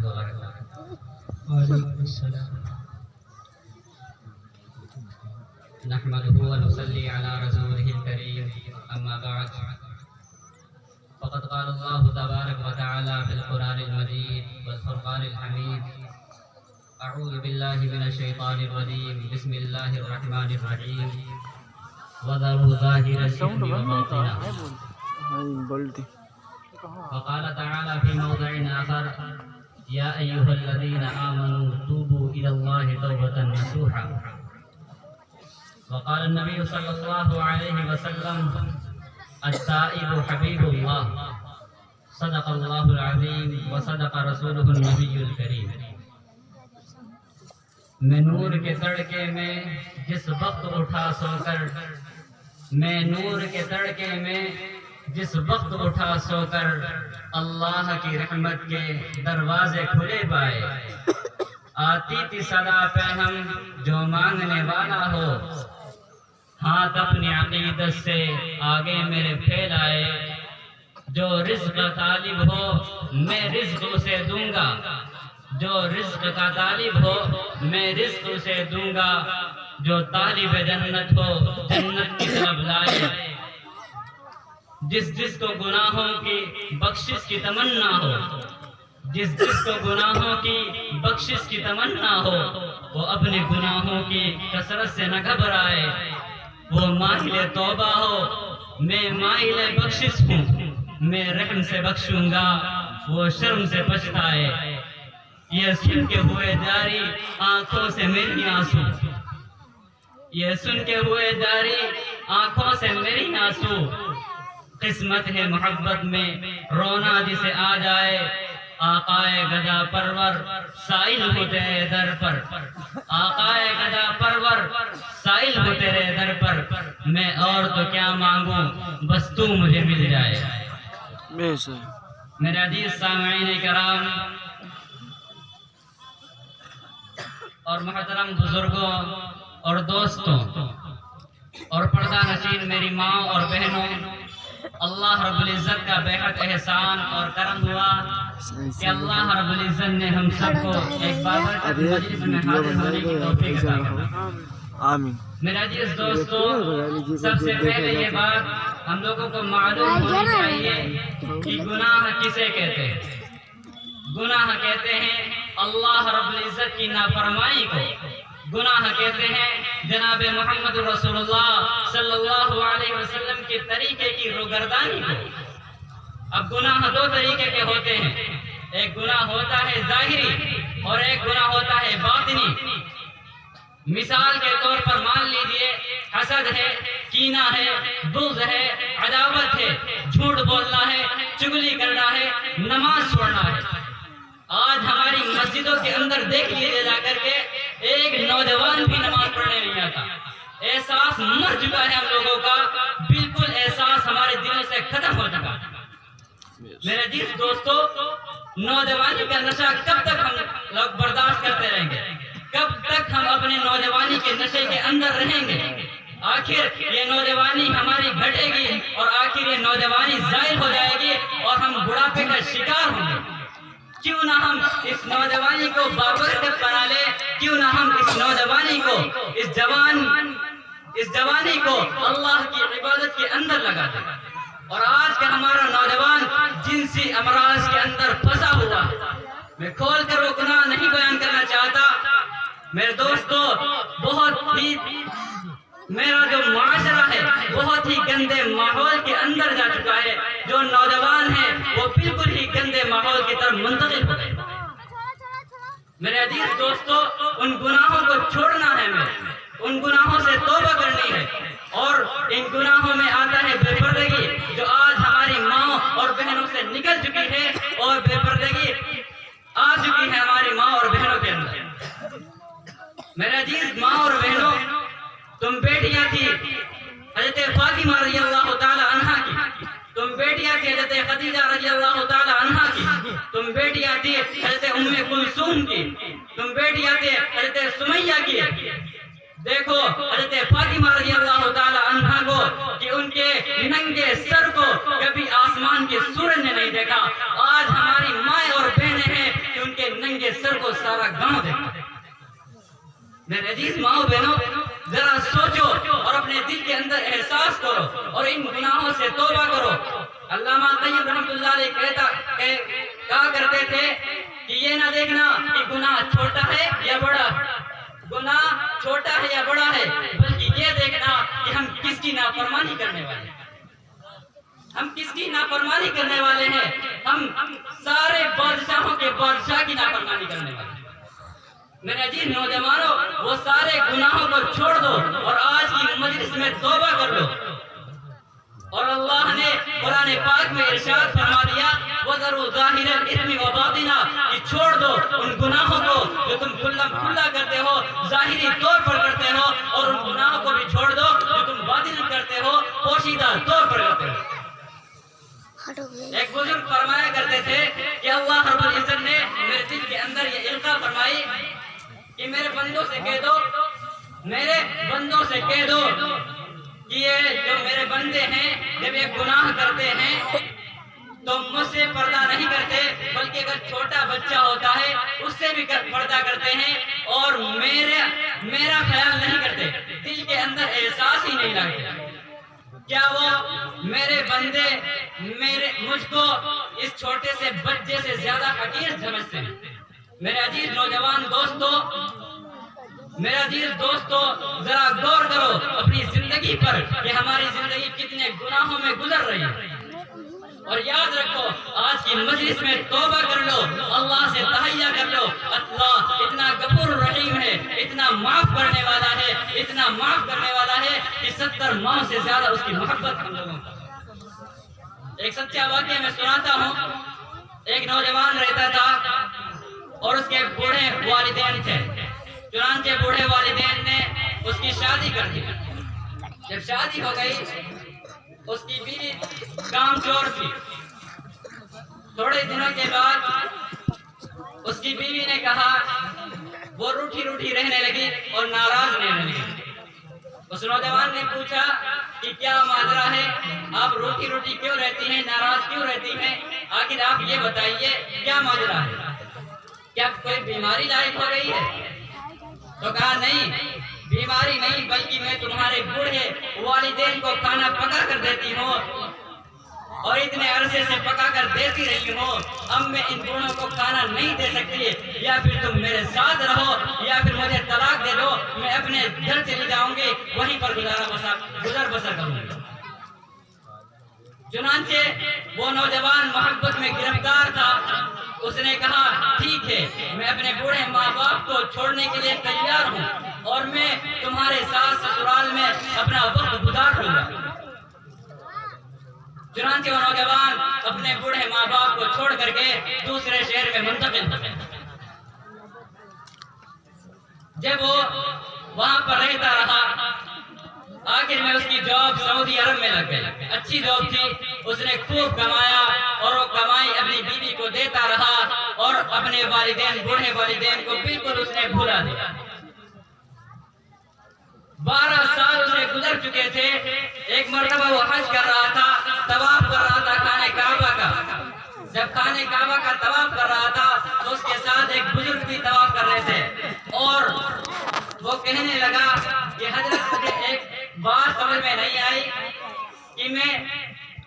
وبركاته. وعليكم السلام. نحمده ونصلي على رسوله الكريم. أما بعد، فقد قال الله تبارك وتعالى في القرآن المجيد والفرقان الحميد: أعوذ بالله من الشيطان الرجيم. بسم الله الرحمن الرحيم. وذروا ظاهر الإثم وباطنه. وقال تعالى في موضع آخر: يا أيها الذين آمنوا توبوا إلى الله توبة نصوحا. وقال النبي صلى الله عليه وسلم: التائب حبيب الله. صدق الله العظيم وصدق رسوله النبي الكريم. میں نور کے تڑکے میں جس وقت اٹھا سو کر، میں نور کے تڑکے میں جس وقت اٹھا سو کر، اللہ کی رحمت کے دروازے کھلے پائے. آتی تھی صدا پہ ہم جو مانگنے والا ہو، ہاتھ اپنی عقیدت سے آگے میرے پھیلائے. جو رزق طالب ہو میں رزق اسے دوں گا، جو رزق کا طالب ہو میں رزق اسے دوں گا. جو طالب جنت ہو جنت کی طرف لائے. جس کو گناہوں کی بخشش کی تمنا ہو، جس کو گناہوں کی بخشش کی تمنا ہو، وہ اپنے گناہوں کی کثرت سے نہ گھبرائے. وہ مائل توبہ ہو، میں مائل بخشش ہوں، میں رحم سے بخشوں گا، وہ شرم سے پچھتائے. یہ سن کے ہوئے جاری آنکھوں سے میری آنسو، یہ سن کے ہوئے جاری آنکھوں سے میری آنسو. قسمت ہے محبت میں رونا جسے آ جائے. آقائے گدا پرور سائل ہو تیرے در پر، آقائے گدا پرور سائل ہو تیرے در پر. میں اور تو کیا مانگوں بس تو مجھے مل جائے. میرے عزیز سامعین کرام اور محترم بزرگوں اور دوستوں اور پردہ نشین میری ماں اور بہنوں، اللہ رب العزت کا بے حد احسان اور کرم ہوا کہ اللہ رب العزت نے ہم سب کو ایک بابرکت مجلس میں حاضر ہونے کی توفیق عطا کی. آمین. میرے عزیز دوستو، سب سے پہلے یہ بات ہم لوگوں کو معلوم ہونی چاہیے کہ گناہ کسے کہتے ہیں. گناہ کہتے ہیں اللہ رب العزت کی نافرمانی کو. گناہ کہتے ہیں جناب محمد رسول اللہ صلی اللہ علیہ وسلم کے طریقے کی روگردانی کو. اب گناہ دو طریقے کے ہوتے ہیں، ایک گناہ ہوتا ہے ظاہری اور ایک گناہ ہوتا ہے باطنی. مثال کے طور پر مان لیجئے حسد ہے، کینہ ہے، بغض ہے، عداوت ہے، جھوٹ بولنا ہے، چگلی کرنا ہے، نماز چھوڑنا ہے. آج ہماری مسجدوں کے اندر دیکھ لیجیے جا کر کے ایک نوجوان بھی نماز پڑھنے نہیں آتا. احساس مر چکا ہے ہم لوگوں کا، بالکل احساس ہمارے دلوں سے ختم ہو چکا. میرے عزیز دوستو، نوجوانی کا نشہ کب تک ہم لوگ برداشت کرتے رہیں گے؟ کب تک ہم اپنے نوجوانی کے نشے کے اندر رہیں گے؟ آخر یہ نوجوانی ہماری گھٹے گی اور آخر یہ نوجوانی ضائع ہو جائے گی اور ہم بڑھاپے کا شکار ہوں گے. کیوں نہ ہم اس نوجوانی کو بابرکت بنا لے، کیوں نہ ہم اس نوجوانی کو اس جوانی کو اللہ کی عبادت کے اندر لگا دیں. اور آج کا ہمارا نوجوان جنسی امراض کے اندر پھنسا ہوا ہے. میں کھول کر وہ گناہ نہیں بیان کرنا چاہتا. میرے دوستو، بہت ہی میرا جو معاشرہ ہے بہت ہی گندے ماحول کے اندر جا چکا ہے. جو نوجوان ہیں وہ بالکل ہی گندے ماحول کی طرف منتقل ہو گئے. میرے عزیز دوستو، ان گناہوں کو چھوڑنا ہے، ہمیں ان گناہوں سے توبہ کرنی ہے. اور ان گناہوں میں آتا ہے بے پردگی، جو آج ہماری ماں اور بہنوں سے نکل چکی ہے اور بے پردگی آ چکی ہے ہماری ماں اور بہنوں کے اندر. میرے عزیز ماں اور بہنوں، تم بیٹیاں تھی حضرت فاطمہ رضی اللہ تعالی عنہا کی، تم بیٹیاں تھی حضرت خدیجہ رضی اللہ تعالی عنہا کی، تم بیٹیاں تھی حضرت ام کلثوم کی، تم بیٹیاں تھی حضرت سمیہ کی. دیکھو حضرت فاطمہ رضی اللہ تعالی عنہا کو کہ ان کے ننگے سر کو کبھی آسمان کے سورج نے نہیں دیکھا. آج ہماری مائیں اور بہنیں ہیں کہ ان کے کے سر کو سارا گاؤں دیکھتا ہے۔ میرے عزیز ماؤں بہنوں، ذرا سوچو اور اپنے دل کے اندر احساس کرو اور ان گناہوں سے توبہ کرو۔ علامہ قیم رحمۃ اللہ علیہ کہا کرتے تھے کہ یہ نہ دیکھنا کہ گناہ چھوٹا ہے یا بڑا، گناہ چھوٹا ہے یا بڑا ہے، بلکہ یہ دیکھنا کہ ہم کس کی نافرمانی کرنے والے ہیں۔ ہم کس کی نافرمانی کرنے والے ہیں؟ ہم سارے بادشاہوں کے بادشاہ کی نافرمانی کرنے والے ہیں۔ میرے عزیز نوجوانوں، وہ سارے گناہوں کو چھوڑ دو اور آج کی مجلس میں توبہ کر لو۔ اور اللہ نے قرآن پاک میں ارشاد فرما دیا وَذَرُوا ظَاهِرَ الْإِثْمِ وَبَاطِنَهُ، کہ چھوڑ دو ان گناہوں کو جو تم کھلا کرتے ہو، ظاہری طور پر کرتے ہو، اور ان گناہوں کو بھی چھوڑ دو جو تم باطن کرتے ہو، پوشیدہ طور پر کرتے ہو۔ ایک بزرگ فرمایا کرتے تھے کہ اللہ رب العزت نے میرے دل کے اندر یہ القاء فرمائی کہ میرے بندوں سے کہہ دو کہ یہ جو میرے بندے ہیں جب یہ گناہ کرتے ہیں تو مجھ سے پردہ نہیں کرتے، بلکہ اگر چھوٹا بچہ ہوتا ہے اس سے بھی پردہ کرتے ہیں اور میرا خیال نہیں کرتے، دل کے اندر احساس ہی نہیں لاتے۔ کیا وہ میرے بندے مجھ کو اس چھوٹے سے بچے سے زیادہ حقیر سمجھتے ہیں؟ میرے عزیز نوجوان دوستو، ذرا غور کرو اپنی زندگی پر کہ ہماری زندگی کتنے گناہوں میں گزر رہی ہے، اور یاد رکھو آج کی مجلس میں توبہ کر لو، اللہ سے تہیہ کر لو۔ اللہ اتنا غفور رحیم ہے، اتنا معاف کرنے والا ہے، اتنا معاف کرنے والا ہے کہ 70 ماہ سے زیادہ اس کی محبت ہم لوگوں کو۔ ایک سچا واقعہ میں سناتا ہوں۔ ایک نوجوان رہتا تھا اور اس کے بوڑھے والدین تھے، چنانچہ بوڑھے والدین نے اس کی شادی کر دی۔ جب شادی ہو گئی، اس کی بیوی کام چور تھی۔ تھوڑے دنوں کے بعد اس کی بیوی نے کہا، وہ روٹھی رہنے لگی اور ناراض رہنے لگی۔ اس نوجوان نے پوچھا کہ کیا ماجرا ہے، آپ روٹھی کیوں رہتی ہیں، ناراض کیوں رہتی ہیں، آخر آپ یہ بتائیے کیا ماجرا ہے، کیا کوئی بیماری لاحق ہو گئی ہے؟ تو کہا نہیں، بیماری نہیں، بلکہ میں تمہارے بوڑھے والدین کو کھانا پکا کر دیتی ہوں اور اتنے عرصے سے پکا کر دیتی رہی ہوں، اب میں ان بوڑھوں کو کھانا نہیں دے سکتی، یا پھر تم میرے ساتھ رہو یا پھر مجھے طلاق دے دو، میں اپنے گھر چلی جاؤں گی، وہیں پر گزر بسر کروں گی۔ چنانچہ وہ نوجوان محبت میں گرفتار تھا، اس نے کہا ٹھیک ہے، میں اپنے بوڑھے ماں باپ کو چھوڑنے کے لیے تیار ہوں اور میں تمہارے ساتھ سسرال میں اپنا وقت گزار لوں گا۔ چنانچہ وہ نوجوان اپنے بوڑھے ماں باپ کو چھوڑ کر کے دوسرے شہر میں منتقل ہو گیا۔ جب وہ وہاں پر رہتا رہا، آخر میں اس کی جاب سعودی عرب میں لگ گئی، اچھی جاب تھی، اس نے خوب کمایا اور وہ کمائی اپنی بیوی کو دیتا رہا اور اپنے بوڑھے والدین کو بالکل اس نے بھولا دیا۔ 12 سال اسے گزر چکے تھے۔ ایک مرتبہ وہ حج کر رہا تھا، طواف کر رہا تھا خانہ کعبہ کا۔ جب خانہ کعبہ کا طواف کر رہا تھا تو اس کے ساتھ ایک بزرگ بھی طواف کر رہے تھے، اور وہ کہنے لگا کہ حضرت مجھے ایک بات سمجھ میں نہیں آئی کہ میں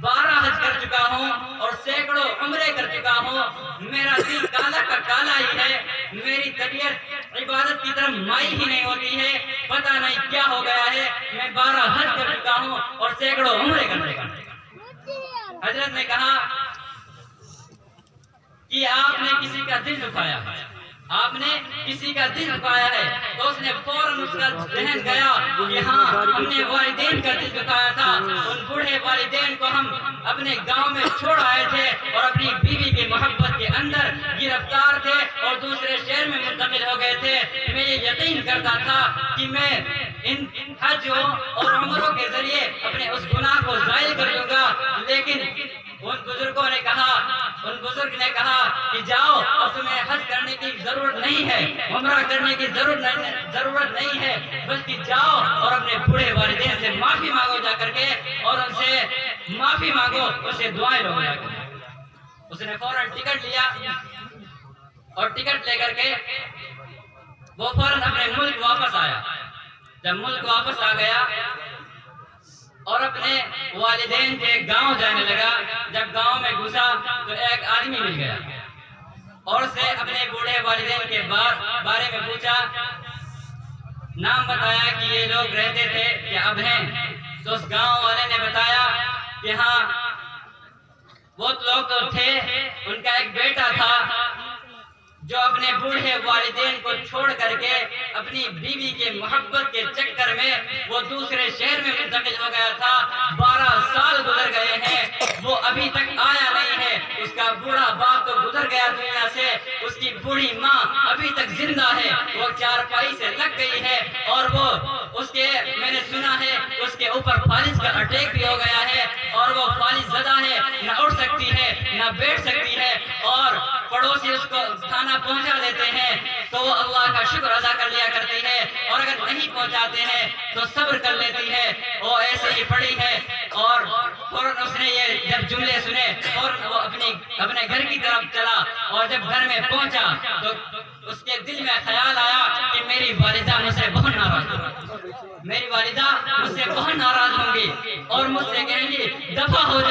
12 حج کر چکا ہوں اور سینکڑوں عمرے کر چکا ہوں، میرا دل کالا کا کالا ہی ہے، میری طبیعت عبادت کی طرف مائل ہی نہیں ہوتی ہے، پتہ نہیں کیا ہو گیا ہے، میں 12 حج کر چکا ہوں اور سینکڑوں عمرے کر چکا ہوں۔ حضرت نے کہا کہ آپ نے کسی کا دل دکھایا ہے، آپ نے کسی کا دل دکھایا ہے، تو اس نے فوراً اس کا ذہن گیا کہ ہاں ہم نے والدین کا دل دکھایا تھا، ان بوڑھے والدین کو ہم اپنے گاؤں میں چھوڑ آئے تھے اور اپنی بیوی کی محبت کے اندر گرفتار تھے اور دوسرے شہر میں منتقل ہو گئے تھے۔ میں یہ یقین کرتا تھا کہ میں ان حجوں اور عمروں کے ذریعے اپنے اس گناہ کو زائل کر دوں گا، لیکن ان بزرگ نے کہا کہ جاؤ، اب تمہیں حج کرنے کی ضرورت نہیں ہے، عمرہ کرنے کی ضرورت نہیں ہے، بلکہ جاؤ اور اپنے بوڑھے والدین سے معافی مانگو جا کر کے، اور ان سے معافی مانگو، اسے دعائیں لو جا کر۔ اس نے فوراً ٹکٹ لیا اور ٹکٹ لے کر کے وہ فوراً اپنے ملک واپس آیا. جب ملک واپس آ گیا اور اپنے والدین کے گاؤں جانے لگا، جب گاؤں میں گھسا تو ایک آدمی مل گیا اور اسے اپنے بوڑھے والدین کے بارے میں پوچھا، نام بتایا کہ یہ لوگ رہتے تھے کہ اب ہیں. تو اس گاؤں والے نے بتایا کہ ہاں وہ لوگ تو تھے، ان کا ایک بیٹا تھا جو اپنے بوڑھے والدین کو چھوڑ کر کے اپنی بیوی کے محبت کے چکر میں وہ دوسرے شہر میں منتقل ہو گیا تھا. 12 سال گزر گئے ہیں، وہ ابھی تک آیا نہیں ہے. اس کا بوڑھا باپ تو گزر گیا دنیا سے، اس کی بوڑھی ماں ابھی تک زندہ ہے، وہ چارپائی سے لگ گئی ہے اور وہ اس کے میں نے سنا ہے اس کے اوپر فالج کا اٹیک بھی ہو گیا ہے اور وہ فالج زدہ ہے، نہ اٹھ سکتی ہے نہ بیٹھ سکتی ہے. اور پڑوسی اس کو کھانا پہنچا دیتے ہیں تو وہ اللہ کا شکر ادا کر لیا کرتی ہے، اور اگر نہیں پہنچاتے ہیں تو صبر کر لیتی ہے. وہ ایسے ہی پڑی ہے اور فوراً اس نے یہ جب جملے سنے فوراً وہ اپنے گھر کی طرف چلا. اور جب گھر میں پہنچا تو اس کے دل میں خیال آیا کہ میری والدہ مجھ سے بہت ناراض ہوگی، میری والدہ مجھ سے بہت ناراض ہوں گی اور مجھ سے کہیں گی دفع ہو جا.